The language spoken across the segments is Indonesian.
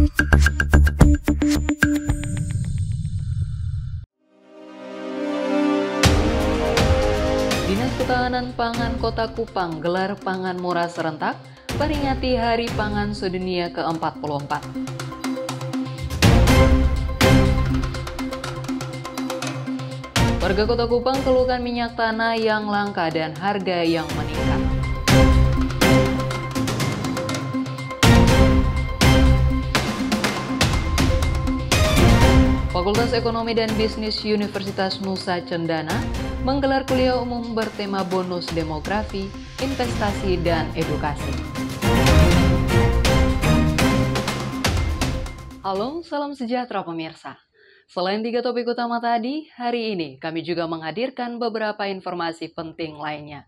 Dinas Ketahanan Pangan Kota Kupang gelar pangan murah serentak peringati Hari Pangan Sedunia ke-44. Warga Kota Kupang keluhkan minyak tanah yang langka dan harga yang meningkat. Fakultas Ekonomi dan Bisnis Universitas Nusa Cendana menggelar kuliah umum bertema bonus demografi, investasi, dan edukasi. Halo, salam sejahtera pemirsa. Selain 3 topik utama tadi, hari ini kami juga menghadirkan beberapa informasi penting lainnya.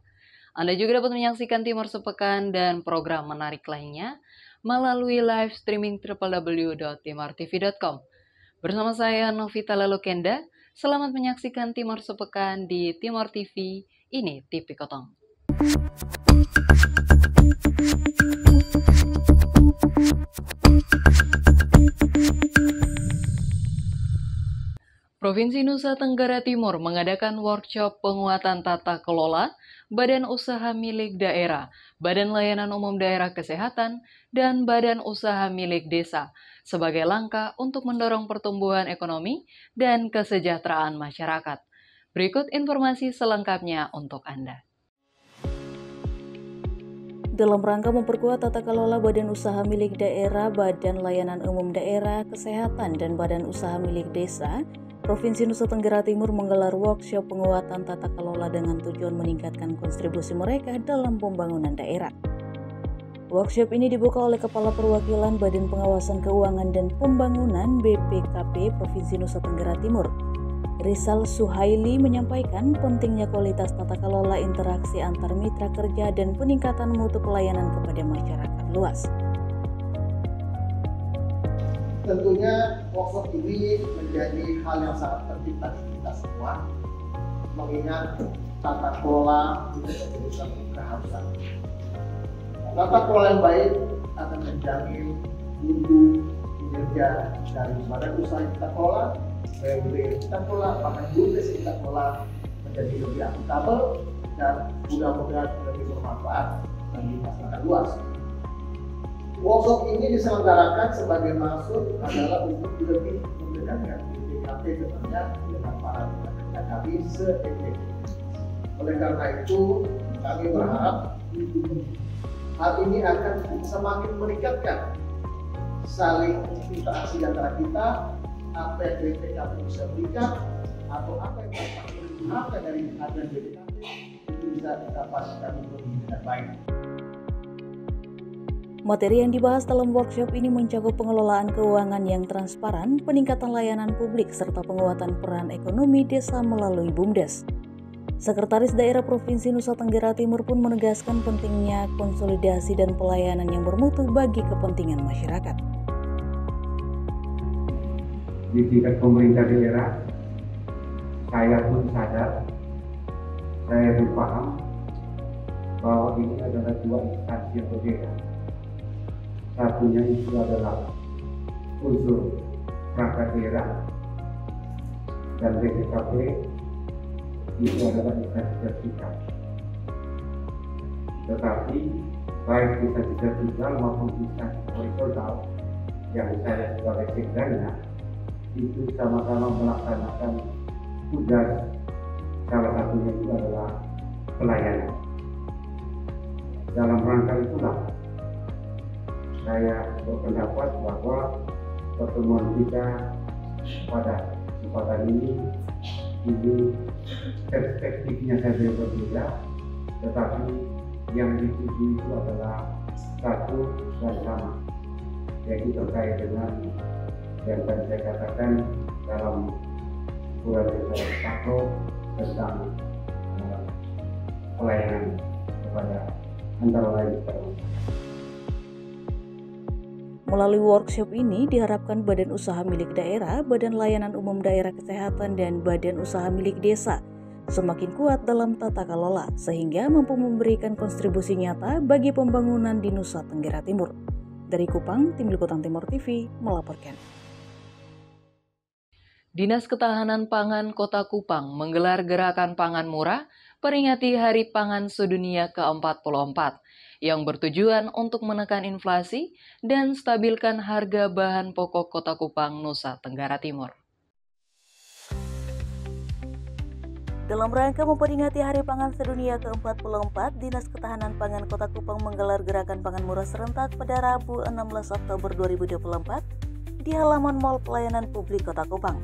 Anda juga dapat menyaksikan Timur Sepekan dan program menarik lainnya melalui live streaming www.timortv.com. Bersama saya Novita Lalukenda, selamat menyaksikan Timur Sepekan di Timor TV, ini TV Kotong. Provinsi Nusa Tenggara Timur mengadakan workshop penguatan tata kelola Badan Usaha Milik Daerah, Badan Layanan Umum Daerah Kesehatan, dan Badan Usaha Milik Desa sebagai langkah untuk mendorong pertumbuhan ekonomi dan kesejahteraan masyarakat. Berikut informasi selengkapnya untuk Anda. Dalam rangka memperkuat tata kelola Badan Usaha Milik Daerah, Badan Layanan Umum Daerah Kesehatan, dan Badan Usaha Milik Desa, Provinsi Nusa Tenggara Timur menggelar workshop penguatan tata kelola dengan tujuan meningkatkan kontribusi mereka dalam pembangunan daerah. Workshop ini dibuka oleh Kepala Perwakilan Badan Pengawasan Keuangan dan Pembangunan BPKP Provinsi Nusa Tenggara Timur. Rizal Suhaili menyampaikan pentingnya kualitas tata kelola interaksi antar mitra kerja dan peningkatan mutu pelayanan kepada masyarakat luas. Tentunya workshop ini menjadi hal yang sangat penting bagi kita semua, mengingat tata kelola itu menjadi satu keharusan. Tata kelola yang baik akan menjamin mutu kinerja dari badan usaha kita kelola, BUMD kita kelola, bahkan BUMDes kita kelola menjadi lebih akuntabel dan mudah-mudahan lebih bermanfaat bagi masyarakat luas. Workshop ini diselenggarakan sebagai maksud adalah untuk lebih mendekatkan BPKP sebenarnya dengan para mitra kerja kami seefektif. Oleh karena itu, kami berharap hal ini akan semakin meningkatkan saling interaksi antara kita, apa yang BPKP bisa berikan atau apa yang dapat digunakan dari kehadiran BPKP itu bisa kita pastikan untuk dengan baik. Materi yang dibahas dalam workshop ini mencakup pengelolaan keuangan yang transparan, peningkatan layanan publik, serta penguatan peran ekonomi desa melalui BUMDes. Sekretaris Daerah Provinsi Nusa Tenggara Timur pun menegaskan pentingnya konsolidasi dan pelayanan yang bermutu bagi kepentingan masyarakat. Di tingkat pemerintah daerah, saya pun sadar, saya pun paham bahwa ini adalah dua instansi yang berbeda. Satunya itu adalah unsur perangkat daerah dan BPKP itu adalah instansi vertikal. Tetapi baik instansi vertikal maupun instansi horizontal yang saya sebagai sekdanya itu sama-sama melaksanakan tugas, salah satunya itu adalah pelayanan. Dalam rangka itulah saya berpendapat bahwa pertemuan kita pada kesempatan ini perspektifnya saja berbeda, tetapi yang dituju itu adalah satu dan sama, yaitu terkait dengan yang tadi saya katakan dalam surat edaran makro tentang pelayanan kepada antara lain kepada masyarakat. Melalui workshop ini diharapkan Badan Usaha Milik Daerah, Badan Layanan Umum Daerah Kesehatan, dan Badan Usaha Milik Desa semakin kuat dalam tata kelola sehingga mampu memberikan kontribusi nyata bagi pembangunan di Nusa Tenggara Timur. Dari Kupang, Tim Liputan Timur TV melaporkan. Dinas Ketahanan Pangan Kota Kupang menggelar gerakan pangan murah peringati Hari Pangan Sedunia ke-44 yang bertujuan untuk menekan inflasi dan stabilkan harga bahan pokok Kota Kupang, Nusa Tenggara Timur. Dalam rangka memperingati Hari Pangan Sedunia ke-44, Dinas Ketahanan Pangan Kota Kupang menggelar gerakan pangan murah serentak pada Rabu 16 Oktober 2024 di halaman Mall Pelayanan Publik Kota Kupang.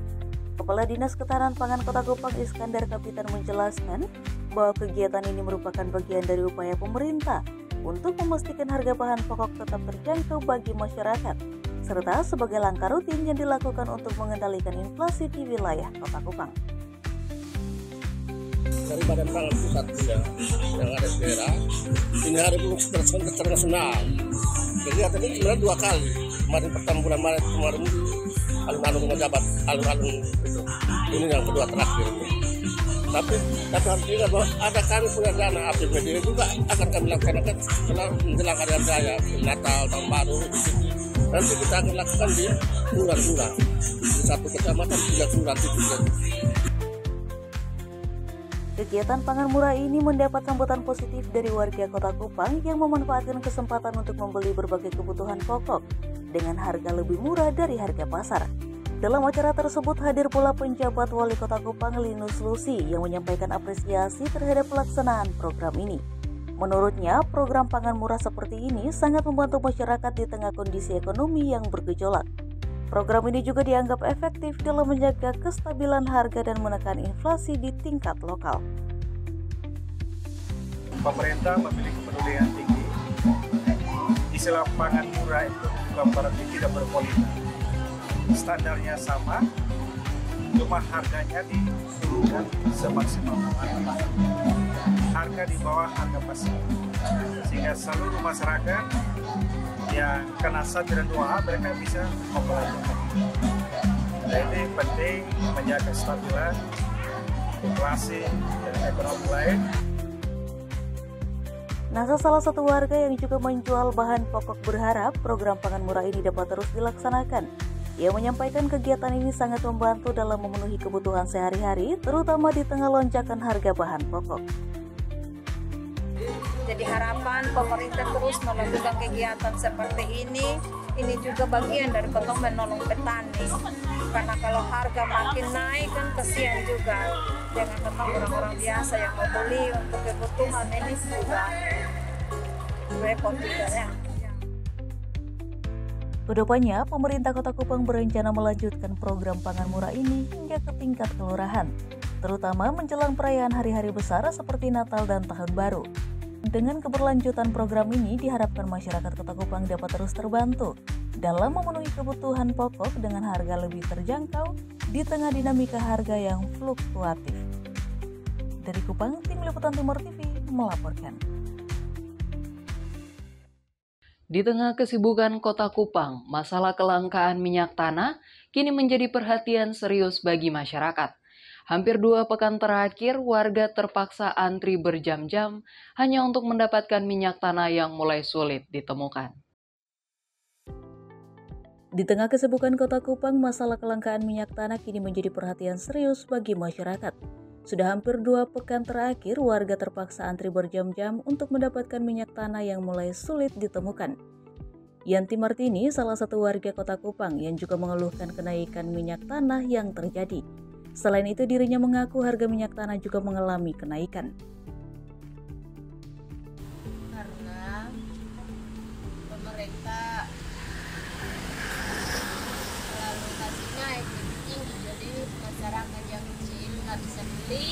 Kepala Dinas Ketahanan Pangan Kota Kupang Iskandar Kapitan menjelaskan bahwa kegiatan ini merupakan bagian dari upaya pemerintah untuk memastikan harga bahan pokok tetap terjangkau bagi masyarakat, serta sebagai langkah rutin yang dilakukan untuk mengendalikan inflasi di wilayah Kota Kupang. Dari Badan Pangan Pusat yang ada di daerah, ini hari belum internasional. Kegiatan ini sebenarnya 2 kali. Kemarin pertama bulan Maret kemarin di alun-alun pejabat, alun-alun itu. Ini yang kedua terakhir. Tapi harus diingat bahwa ada kami punya dana APBD juga akan kami laksanakan setelah menjelang hari raya Natal, Tahun Baru. Nanti kita akan lakukan di lurah-lurah di satu kecamatan 3 lurah titik. Kegiatan pangan murah ini mendapat sambutan positif dari warga Kota Kupang yang memanfaatkan kesempatan untuk membeli berbagai kebutuhan pokok dengan harga lebih murah dari harga pasar. Dalam acara tersebut hadir pula penjabat Wali Kota Kupang Linus Lusi yang menyampaikan apresiasi terhadap pelaksanaan program ini. Menurutnya, program pangan murah seperti ini sangat membantu masyarakat di tengah kondisi ekonomi yang bergejolak. Program ini juga dianggap efektif dalam menjaga kestabilan harga dan menekan inflasi di tingkat lokal. Pemerintah memiliki kepedulian tinggi. Istilah pangan murah itu bukan berarti tidak berkualitas. Standarnya sama, cuma harganya diturunkan semaksimal mungkin. Harga di bawah harga pasar, sehingga seluruh masyarakat yang kena 1 dan 2 mereka bisa membelanja. Jadi penting menjaga kestabilan inflasi dan ekonomi lain. Nasa, salah satu warga yang juga menjual bahan pokok, berharap program pangan murah ini dapat terus dilaksanakan. Ia menyampaikan kegiatan ini sangat membantu dalam memenuhi kebutuhan sehari-hari, terutama di tengah lonjakan harga bahan pokok. Jadi harapan pemerintah terus melakukan kegiatan seperti ini juga bagian dari potong menolong petani. Karena kalau harga makin naik kan kesian juga dengan tetap orang-orang biasa yang mau beli untuk kebutuhan ini juga repot juga ya. Kedepannya, pemerintah Kota Kupang berencana melanjutkan program pangan murah ini hingga ke tingkat kelurahan, terutama menjelang perayaan hari-hari besar seperti Natal dan Tahun Baru. Dengan keberlanjutan program ini, diharapkan masyarakat Kota Kupang dapat terus terbantu dalam memenuhi kebutuhan pokok dengan harga lebih terjangkau di tengah dinamika harga yang fluktuatif. Dari Kupang, Tim Liputan Timur TV melaporkan. Di tengah kesibukan Kota Kupang, masalah kelangkaan minyak tanah kini menjadi perhatian serius bagi masyarakat. Hampir 2 pekan terakhir, warga terpaksa antri berjam-jam hanya untuk mendapatkan minyak tanah yang mulai sulit ditemukan. Di tengah kesibukan Kota Kupang, masalah kelangkaan minyak tanah kini menjadi perhatian serius bagi masyarakat. Sudah hampir 2 pekan terakhir, warga terpaksa antri berjam-jam untuk mendapatkan minyak tanah yang mulai sulit ditemukan. Yanti Martini, salah satu warga Kota Kupang yang juga mengeluhkan kenaikan minyak tanah yang terjadi. Selain itu, dirinya mengaku harga minyak tanah juga mengalami kenaikan. Karena pemerintah selalu kasih naik lebih tinggi, jadi masyarakat yang kecil nggak bisa beli.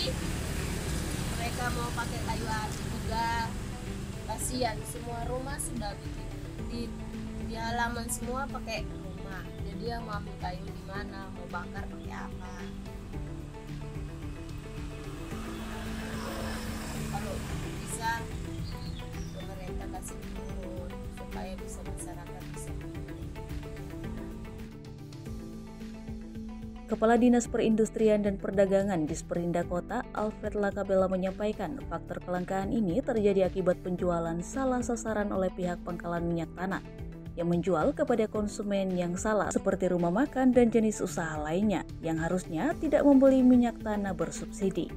Mereka mau pakai kayu api juga, kasihan, semua rumah sudah bikin di halaman semua pakai rumah. Jadi yang mau ambil kayu di mana, mau bakar pakai apa? Kalau bisa pemerintah kasih turun supaya bisa masyarakat bisa. Kepala Dinas Perindustrian dan Perdagangan Disperinda Kota, Alfred Lakabela menyampaikan faktor kelangkaan ini terjadi akibat penjualan salah sasaran oleh pihak pangkalan minyak tanah. yang menjual kepada konsumen yang salah seperti rumah makan dan jenis usaha lainnya yang harusnya tidak membeli minyak tanah bersubsidi.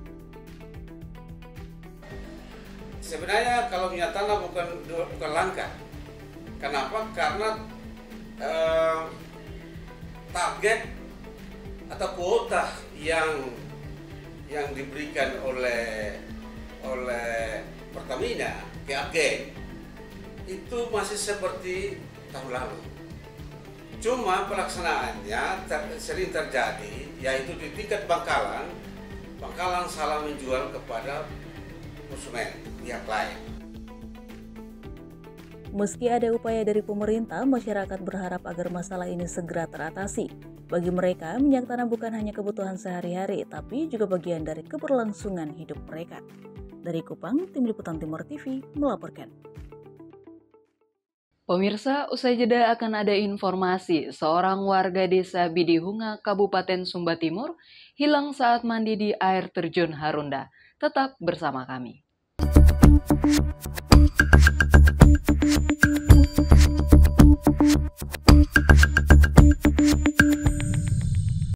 Sebenarnya kalau minyak tanah bukan langka. Kenapa? Karena target atau kuota yang diberikan oleh Pertamina ke agen itu masih seperti tahun lalu. Cuma pelaksanaannya sering terjadi, yaitu di tingkat bangkalan salah menjual kepada konsumen pihak lain. Meski ada upaya dari pemerintah, masyarakat berharap agar masalah ini segera teratasi. Bagi mereka, minyak tanah bukan hanya kebutuhan sehari-hari, tapi juga bagian dari keberlangsungan hidup mereka. Dari Kupang, Tim Liputan Timur TV melaporkan. Pemirsa, usai jeda akan ada informasi seorang warga desa Bidihunga, Kabupaten Sumba Timur, hilang saat mandi di air terjun Harunda. Tetap bersama kami.